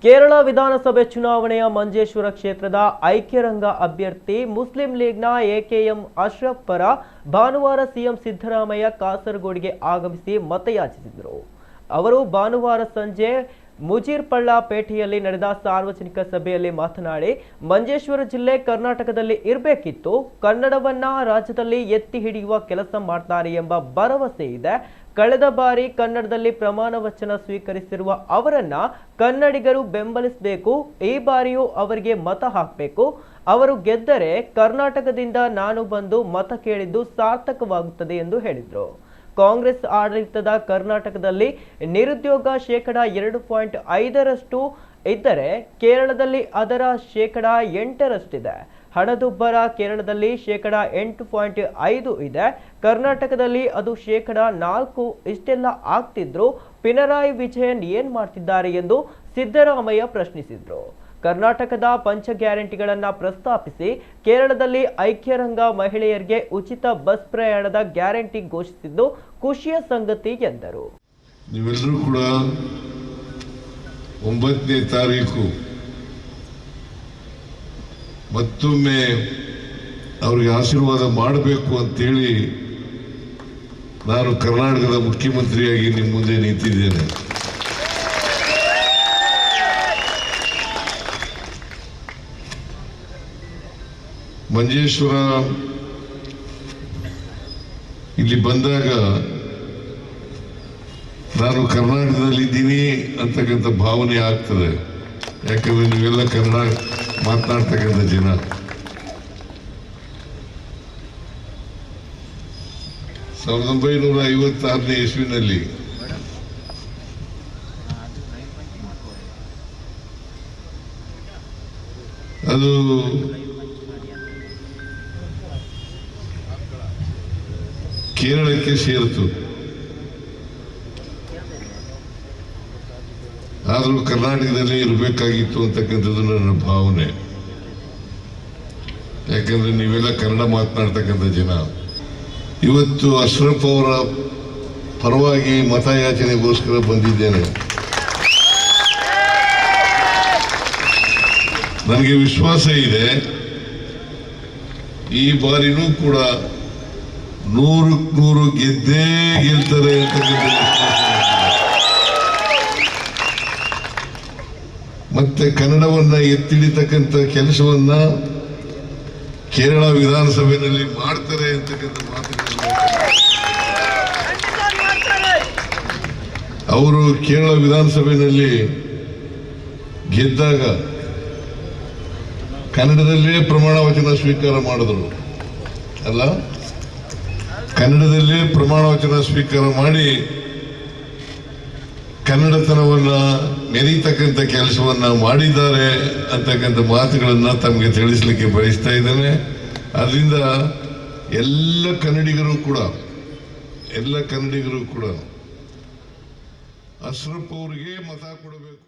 ಕೇರಳ ವಿಧಾನಸಭೆ ಚುನಾವಣೆಯ ಮಂಜೇಶ್ವರ ಕ್ಷೇತ್ರದ ಐಕ್ಯರಂಗ ಅಭ್ಯರ್ಥಿ ಮುಸ್ಲಿಂ ಲೀಗ್ನ ಎಕೆಎಂ ಅಶ್ರಫ್ ಪರ ಭಾನುವಾರ ಸಿಎಂ ಸಿದ್ದರಾಮಯ್ಯ ಕಾಸರಗೋಡಿಗೆ ಆಗಮಿಸಿ ಮತಯಾಚಿಸಿದರು. ಅವರು ಭಾನುವಾರ ಸಂಜೆ ಮುಜೀರ್ಪಳ್ಳ ಪೇಟೆಯಲ್ಲಿ ನಡೆದ ಸಾರ್ವಜನಿಕ ಸಭೆಯಲ್ಲಿ ಮಾತನಾಡಿ, ಮಂಜೇಶ್ವರ ಜಿಲ್ಲೆ ಕರ್ನಾಟಕದಲ್ಲಿ ಇರಬೇಕಿತ್ತು, ಕನ್ನಡವನ್ನ ರಾಜ್ಯದಲ್ಲಿ ಎತ್ತಿ ಹಿಡಿಯುವ ಕೆಲಸ ಮಾಡ್ತಾರೆ ಎಂಬ ಭರವಸೆ ಇದೆ. ಕಳೆದ ಬಾರಿ ಕನ್ನಡದಲ್ಲಿ ಪ್ರಮಾಣ ವಚನ ಸ್ವೀಕರಿಸಿರುವ ಅವರನ್ನ ಕನ್ನಡಿಗರು ಬೆಂಬಲಿಸಬೇಕು. ಈ ಬಾರಿಯೂ ಅವರಿಗೆ ಮತ ಹಾಕಬೇಕು. ಅವರು ಗೆದ್ದರೆ ಕರ್ನಾಟಕದಿಂದ ನಾನು ಬಂದು ಮತ ಕೇಳಿದ್ದು ಸಾರ್ಥಕವಾಗುತ್ತದೆ ಎಂದು ಹೇಳಿದರು. ಕಾಂಗ್ರೆಸ್ ಆಡಳಿತದ ಕರ್ನಾಟಕದಲ್ಲಿ ನಿರುದ್ಯೋಗ 2.5% ಇದ್ದರೆ ಕೇರಳದಲ್ಲಿ ಅದರ 8%. ಹಣದುಬ್ಬರ ಕೇರಳದಲ್ಲಿ 8.5 ಇದೆ, ಕರ್ನಾಟಕದಲ್ಲಿ ಅದು 4%. ಇಷ್ಟೆಲ್ಲ ಆಗ್ತಿದ್ರು ಪಿನರಾಯಿ ವಿಜಯನ್ ಏನ್ ಮಾಡ್ತಿದ್ದಾರೆ ಎಂದು ಸಿದ್ದರಾಮಯ್ಯ ಪ್ರಶ್ನಿಸಿದ್ರು. ಕರ್ನಾಟಕದ ಪಂಚ ಗ್ಯಾರಂಟಿಗಳನ್ನು ಪ್ರಸ್ತಾಪಿಸಿ ಕೇರಳದಲ್ಲಿ ಐಕ್ಯರಂಗ ಮಹಿಳೆಯರಿಗೆ ಉಚಿತ ಬಸ್ ಪ್ರಯಾಣದ ಗ್ಯಾರಂಟಿ ಘೋಷಿಸಿದ್ದು ಖುಷಿಯ ಸಂಗತಿ ಎಂದರು. ನೀವೆಲ್ಲರೂ ಕೂಡ 9ನೇ ತಾರೀಕು ಮತ್ತೊಮ್ಮೆ ಅವರಿಗೆ ಆಶೀರ್ವಾದ ಮಾಡಬೇಕು ಅಂತೇಳಿ ನಾನು ಕರ್ನಾಟಕದ ಮುಖ್ಯಮಂತ್ರಿಯಾಗಿ ನಿಮ್ಮ ಮುಂದೆ ನಿಂತಿದ್ದೇನೆ. ಮಂಜೇಶ್ವರ ಇಲ್ಲಿ ಬಂದಾಗ ನಾನು ಕರ್ನಾಟಕದಲ್ಲಿದ್ದೀನಿ ಅಂತಕ್ಕಂಥ ಭಾವನೆ ಆಗ್ತದೆ. ಯಾಕಂದ್ರೆ ನೀವೆಲ್ಲ ಕನ್ನಡ ಮಾತನಾಡ್ತಕ್ಕಂಥ ಜನ. ಸಾವಿರದ 1956ನೇ ಇಸ್ವಿನಲ್ಲಿ ಅದು ಕೇರಳಕ್ಕೆ ಸೇರಿತು. ಆದರೂ ಕರ್ನಾಟಕದಲ್ಲೇ ಇರಬೇಕಾಗಿತ್ತು ಅಂತಕ್ಕಂಥದ್ದು ನನ್ನ ಭಾವನೆ. ಯಾಕಂದ್ರೆ ನೀವೆಲ್ಲ ಕನ್ನಡ ಮಾತನಾಡ್ತಕ್ಕಂಥ ಜನ. ಇವತ್ತು ಅಶ್ರಫ್ ಅವರ ಪರವಾಗಿ ಮತಯಾಚನೆಗೋಸ್ಕರ ಬಂದಿದ್ದೇನೆ. ನನಗೆ ವಿಶ್ವಾಸ ಇದೆ, ಈ ಬಾರಿನೂ ಕೂಡ 100% ಗೆದ್ದೇ ಗೆಲ್ತಾರೆ ಅಂತಕ್ಕಂಥ ವಿಶ್ವಾಸ. ಮತ್ತೆ ಕನ್ನಡವನ್ನ ಎತ್ತಿಡಿತಕ್ಕಂಥ ಕೆಲಸವನ್ನ ಕೇರಳ ವಿಧಾನಸಭೆಯಲ್ಲಿ ಮಾಡ್ತಾರೆ ಅಂತಕ್ಕಂಥ ಮಾತುಗಳನ್ನು ಅವರು ಕೇರಳ ವಿಧಾನಸಭೆಯಲ್ಲಿ ಗೆದ್ದಾಗ ಕನ್ನಡದಲ್ಲೇ ಪ್ರಮಾಣ ವಚನ ಸ್ವೀಕಾರ ಮಾಡಿದ್ರು ಅಲ್ಲ, ಕನ್ನಡದಲ್ಲೇ ಪ್ರಮಾಣ ವಚನ ಸ್ವೀಕಾರ ಮಾಡಿ ಕನ್ನಡತನವನ್ನ ಮೆರೀತಕ್ಕಂಥ ಕೆಲಸವನ್ನ ಮಾಡಿದ್ದಾರೆ ಅಂತಕ್ಕಂಥ ಮಾತುಗಳನ್ನ ತಮಗೆ ತಿಳಿಸ್ಲಿಕ್ಕೆ ಬಯಸ್ತಾ ಇದ್ದೇನೆ. ಅದರಿಂದ ಎಲ್ಲ ಕನ್ನಡಿಗರು ಕೂಡ ಅಶ್ರಫ್ ಅವರಿಗೆ ಮತ ಕೊಡಬೇಕು.